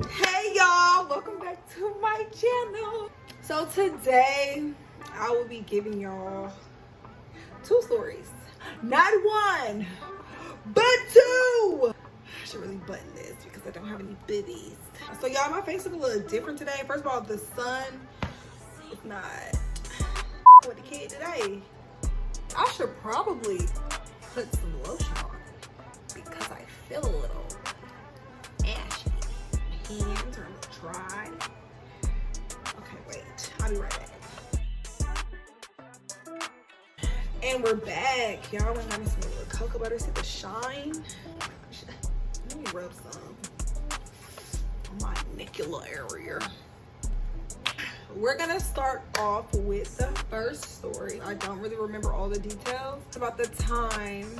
Hey y'all, welcome back to my channel. So today I will be giving y'all two stories, not one but two. I should really button this because I don't have any biddies. So y'all, my face look a little different today. First of all, the sun is not with the kid today. I should probably put some lotion on because I feel a little ashy. Hands are dry. Okay, wait. I'll be right back. And we're back. Y'all went got me some little cocoa butter. See the shine? Let me rub some on my nuclear area. We're gonna start off with the first story. I don't really remember all the details. It's about the time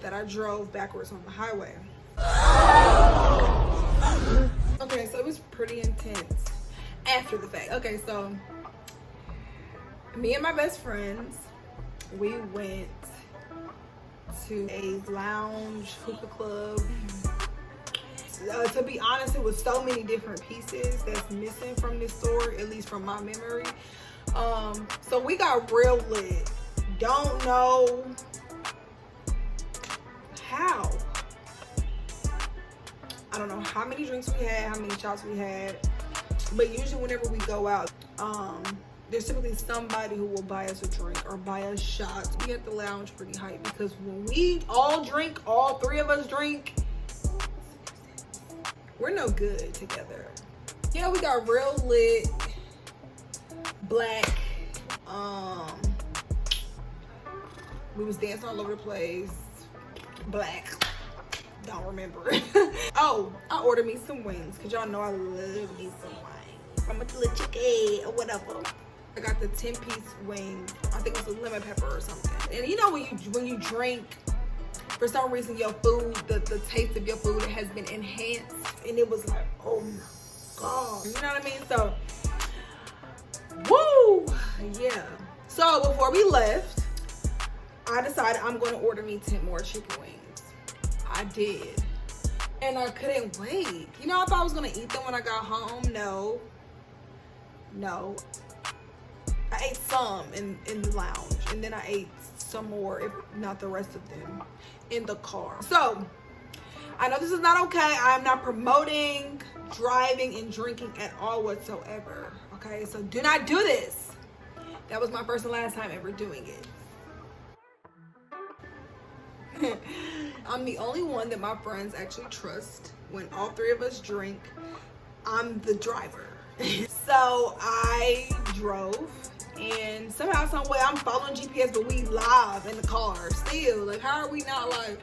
that I drove backwards on the highway. Okay, so it was pretty intense after the fact. Okay, so me and my best friends, we went to a lounge hookah club. To be honest, it was so many different pieces that's missing from this story, at least from my memory. So we got real lit. Don't know how. I don't know how many drinks we had, how many shots we had, but usually whenever we go out, there's typically somebody who will buy us a drink or buy us shots. We at the lounge pretty hype because when we all drink, all three of us drink, we're no good together. Yeah, we got real lit, black, we was dancing all over the place, black. Don't remember. Oh, I ordered me some wings because y'all know I love me some wings. I'm a little chicken or whatever. I got the 10-piece wing. I think it was a lemon pepper or something. And you know when you drink, for some reason your food, the taste of your food has been enhanced, and it was like, oh my god, you know what I mean? So, woo, yeah. So before we left, I decided I'm going to order me 10 more chicken wings. I did, and I couldn't wait. You know, I thought I was gonna eat them when I got home. No. I ate some in the lounge, and then I ate some more, if not the rest of them, in the car. So I know this is not okay. I am not promoting driving and drinking at all whatsoever. Okay, so do not do this. That was my first and last time ever doing it. I'm the only one that my friends actually trust. When all three of us drink, I'm the driver. So I drove, and somehow, some way, I'm following GPS, but we live in the car still. Like, how are we not like,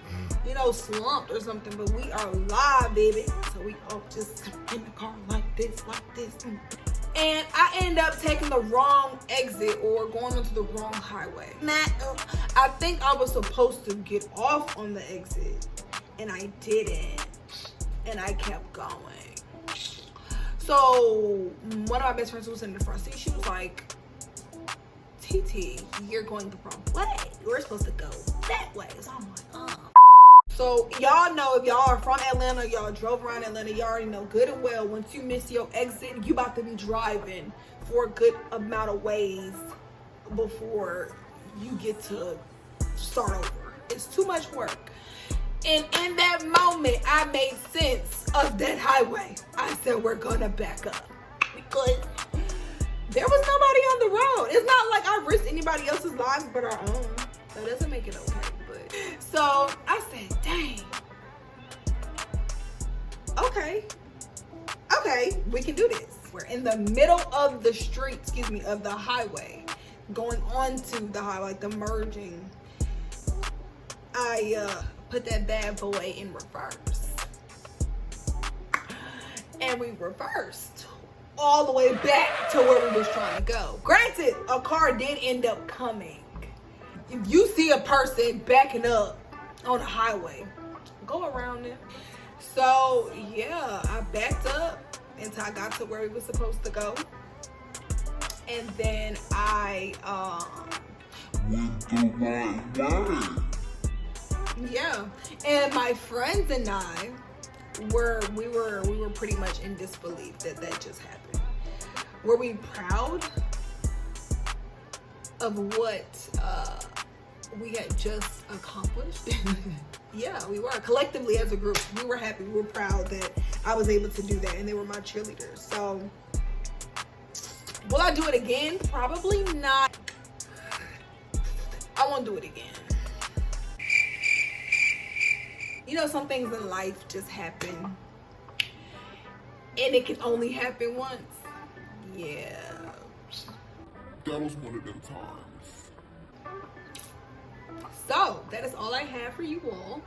you know, slumped or something? But we are live, baby. So we all just in the car like this. And I end up taking the wrong exit or going onto the wrong highway. I think I was supposed to get off on the exit, and I didn't. And I kept going. So one of my best friends who was in the front seat, she was like, TT, you're going the wrong way. We're supposed to go that way. So I'm like, oh. So y'all know, if y'all are from Atlanta, y'all drove around Atlanta, y'all already know good and well, once you miss your exit, you about to be driving for a good amount of ways before you get to start over. It's too much work. And in that moment, I made sense of that highway. I said, we're gonna back up because there was nobody on the road. It's not like I risked anybody else's lives but our own. That doesn't make it okay. But so I said, dang. Okay, we can do this. We're in the middle of the street, of the highway, going onto the highway, like the merging. I put that bad boy in reverse. And we reversed all the way back to where we was trying to go. Granted, a car did end up coming. If you see a person backing up on a highway, go around it. So yeah, I backed up until I got to where we were supposed to go. And then I went the right way. Yeah, and my friends and I we were pretty much in disbelief that just happened. Were we proud of what we had just accomplished? Yeah, we were. Collectively as a group, we were happy. We were proud that I was able to do that, and they were my cheerleaders. So, will I do it again? Probably not. I won't do it again. You know, some things in life just happen, and it can only happen once. Yeah. That was one of them times. So, that is all I have for you all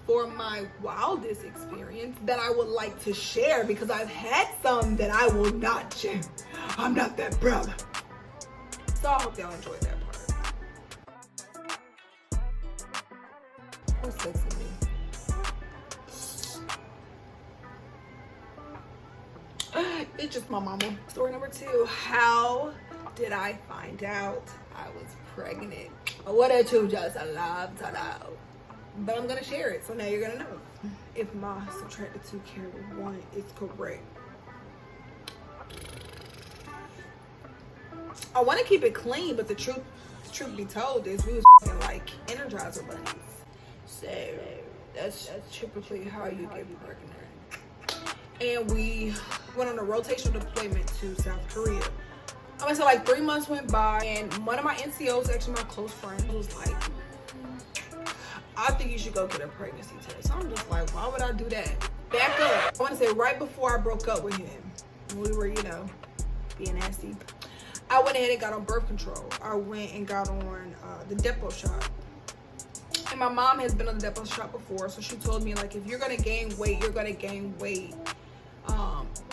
for my wildest experience that I would like to share, because I've had some that I will not share. I'm not that proud. So, I hope y'all enjoyed that part. What's sexy me? It's just my mama. Story number 2. How did I find out I was pregnant? What I told you just a lot to know. But I'm gonna share it, so now you're gonna know. If my subtracted 2 carry 1 is correct. I want to keep it clean, but the truth be told is we was like Energizer bunnies. So that's typically how you get pregnant. And we went on a rotational deployment to South Korea. I mean, so like 3 months went by, and one of my NCOs, actually my close friend, was like, I think you should go get a pregnancy test. I'm just like, why would I do that? Back up. I want to say right before I broke up with him, we were, you know, being nasty, I went ahead and got on birth control. I went and got on the depot shot. And my mom has been on the depot shot before, so she told me, like, if you're going to gain weight, you're going to gain weight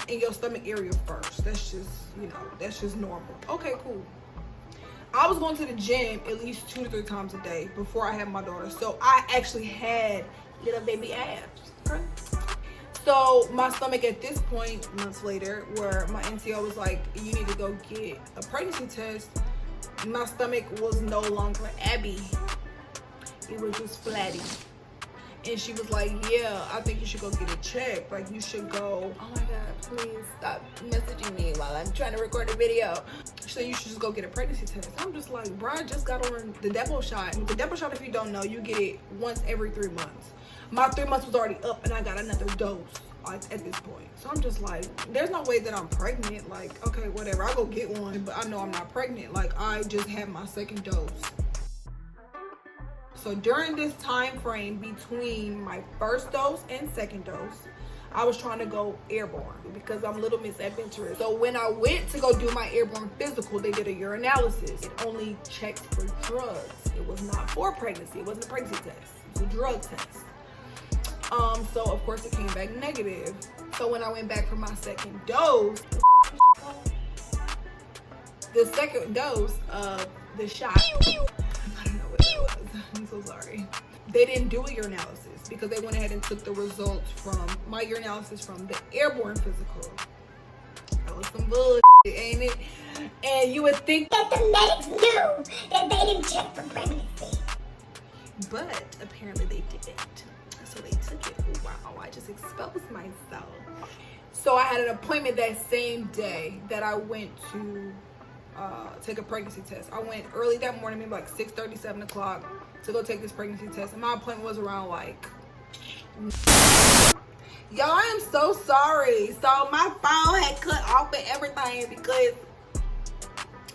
in your stomach area first. That's just, you know, that's just normal. Okay, cool. I was going to the gym at least 2 to 3 times a day before I had my daughter. So I actually had little baby abs. Okay? So my stomach at this point, months later, where my NCO was like, you need to go get a pregnancy test, my stomach was no longer Abby. It was just flatty. And she was like, yeah, I think you should go get it checked. Like, you should go. Oh my God, please stop messaging me while I'm trying to record a video. She said, you should just go get a pregnancy test. I'm just like, bro, I just got on the depot shot. The depot shot, if you don't know, you get it once every 3 months. My 3 months was already up, and I got another dose at this point. So I'm just like, there's no way that I'm pregnant. Like, okay, whatever, I'll go get one, but I know I'm not pregnant. Like, I just had my 2nd dose. So during this time frame between my 1st dose and 2nd dose, I was trying to go airborne because I'm little Miss Adventurous. So when I went to go do my airborne physical, they did a urinalysis. It only checked for drugs. It was not for pregnancy. It wasn't a pregnancy test. It was a drug test. So of course it came back negative. So when I went back for my 2nd dose, the 2nd dose of the shot, I don't know what it was. I'm so sorry. They didn't do a urinalysis because they went ahead and took the results from my urinalysis from the airborne physical. That was some bullshit, ain't it? And you would think that the medics knew that they didn't check for pregnancy. But apparently they didn't. So they took it. Oh, wow, I just exposed myself. So I had an appointment that same day that I went to take a pregnancy test. I went early that morning, maybe like 6:30, 7 o'clock, to go take this pregnancy test. And my appointment was around like... Y'all, I am so sorry. So my phone had cut off and everything because...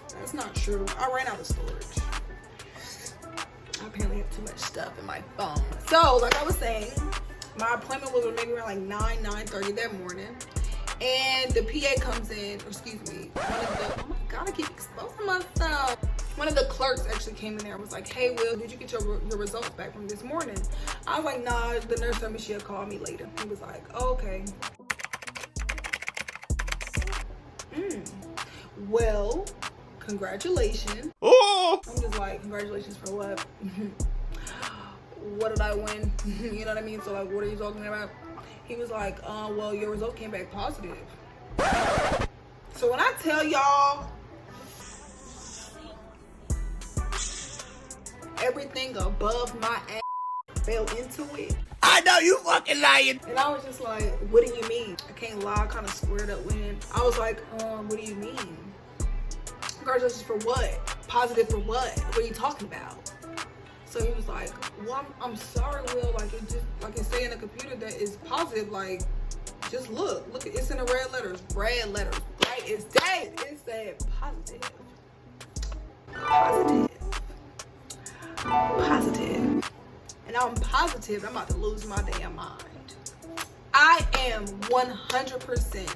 That's not true. I ran out of storage. I apparently have too much stuff in my phone. So, like I was saying, my appointment was maybe around like 9:30 that morning. And the PA comes in, or excuse me, oh my God, I keep exposing myself. One of the clerks actually came in there and was like, hey, Will, did you get your results back from this morning? I was like, nah, the nurse told me she'll call me later. He was like, oh, okay. Well, congratulations. Oh! I'm just like, congratulations for what? What did I win? You know what I mean? So like, what are you talking about? He was like, well, your result came back positive. So when I tell y'all, everything above my ass fell into it. I know you fucking lying. And I was just like, what do you mean? I can't lie, I kind of squared up with him. I was like, what do you mean? Congratulations for what? Positive for what? What are you talking about? So he was like, well, I'm sorry, Will. Like, it just, like it's saying in the computer that it's positive. Like, just look, it's in the red letters, right? It's that, it said positive. And I'm positive I'm about to lose my damn mind. I am 100%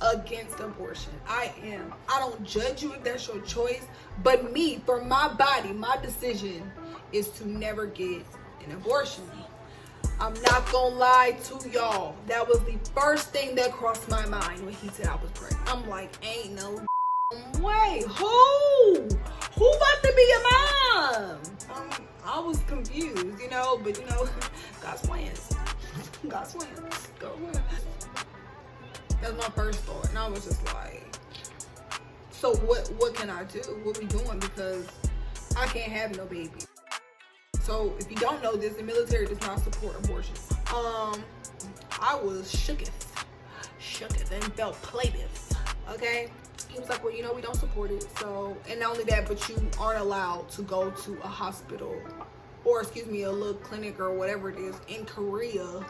against abortion. I am. I don't judge you if that's your choice, but me, for my body, my decision is to never get an abortion. I'm not gonna lie to y'all. That was the first thing that crossed my mind when he said I was pregnant. I'm like, ain't no way. Who about to be a mom? I was confused, you know, but you know, God's plans. God's plans. Go ahead. That was my first thought, and I was just like, so what can I do? What we doing? Because I can't have no baby. So if you don't know this, the military does not support abortion. I was shooketh and felt plaintiff. Okay. He was like, well, you know, we don't support it. So, and not only that, but you aren't allowed to go to a hospital or, excuse me, a little clinic or whatever it is in Korea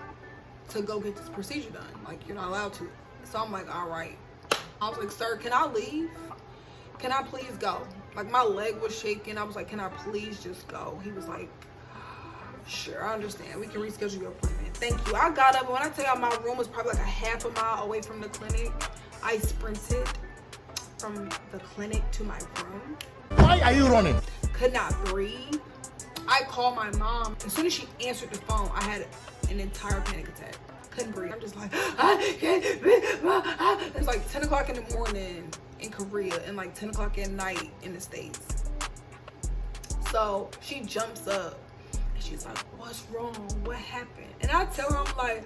to go get this procedure done. Like, you're not allowed to. So I'm like, all right. I was like, sir, can I leave? Can I please go? Like, my leg was shaking. I was like, can I please just go? He was like, sure, I understand. We can reschedule your appointment. Thank you. I got up. When I tell y'all, my room was probably like a half a mile away from the clinic. I sprinted from the clinic to my room. Why are you running? Could not breathe. I called my mom. As soon as she answered the phone, I had an entire panic attack. Couldn't breathe. I'm just like, I can't breathe. It's like 10 o'clock in the morning in Korea and like 10 o'clock at night in the States. So she jumps up and she's like, what's wrong? What happened? And I tell her, I'm like,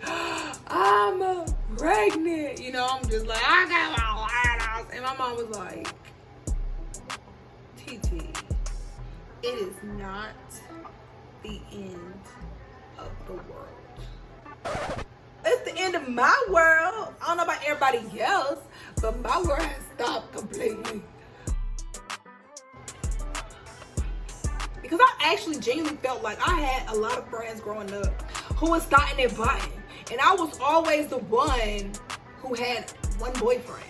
I'm pregnant. You know, I'm just like, I got my light out. And my mom was like, TT, it is not the end of the world. It's the end of my world. I don't know about everybody else, but my world has stopped completely. Because I actually genuinely felt like I had a lot of friends growing up who was starting their button. And I was always the one who had one boyfriend.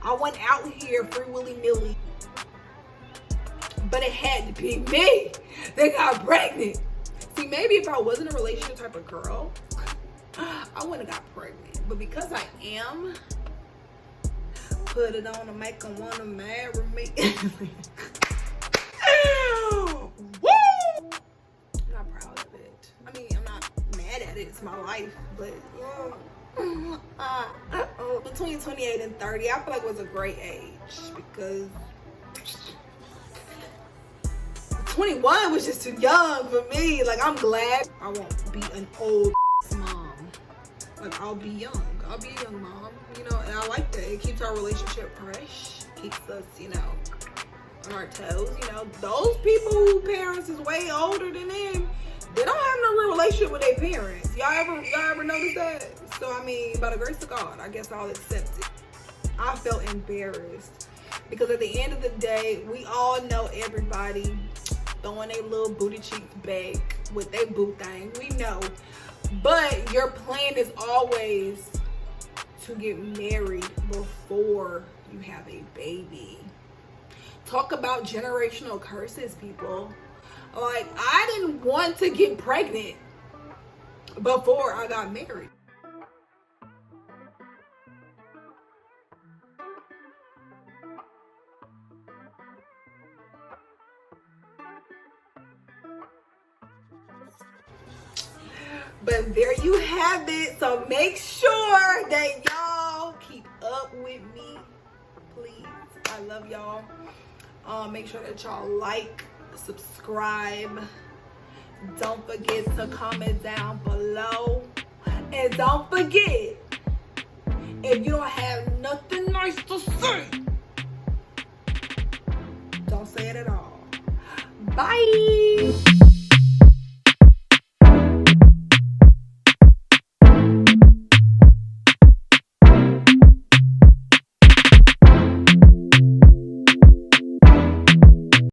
I went out here free willy-nilly. But it had to be me that got pregnant. See, maybe if I wasn't a relationship type of girl, I wouldn't have got pregnant. But because I am, put it on to make them want to marry me. Woo! I'm not proud of it. I mean, I'm not mad at it. It's my life. But between 28 and 30, I feel like it was a great age. Because 21 was just too young for me. Like, I'm glad I won't be an old mom. Like, I'll be young. I'll be a young mom, you know, and I like that. It keeps our relationship fresh. Keeps us, you know, on our toes. You know, those people whose parents is way older than them, they don't have no real relationship with their parents. Y'all ever notice that? So, I mean, by the grace of God, I guess I'll accept it. I felt embarrassed because at the end of the day, we all know everybody throwing their little booty cheeks back with their boo thing. We know. But your plan is always to get married before you have a baby. Talk about generational curses, people. Like, I didn't want to get pregnant before I got married. But there you have it. So make sure that y'all keep up with me, please. I love y'all. Make sure that y'all like, subscribe. Don't forget to comment down below. And don't forget, if you don't have nothing nice to say, don't say it at all. Bye.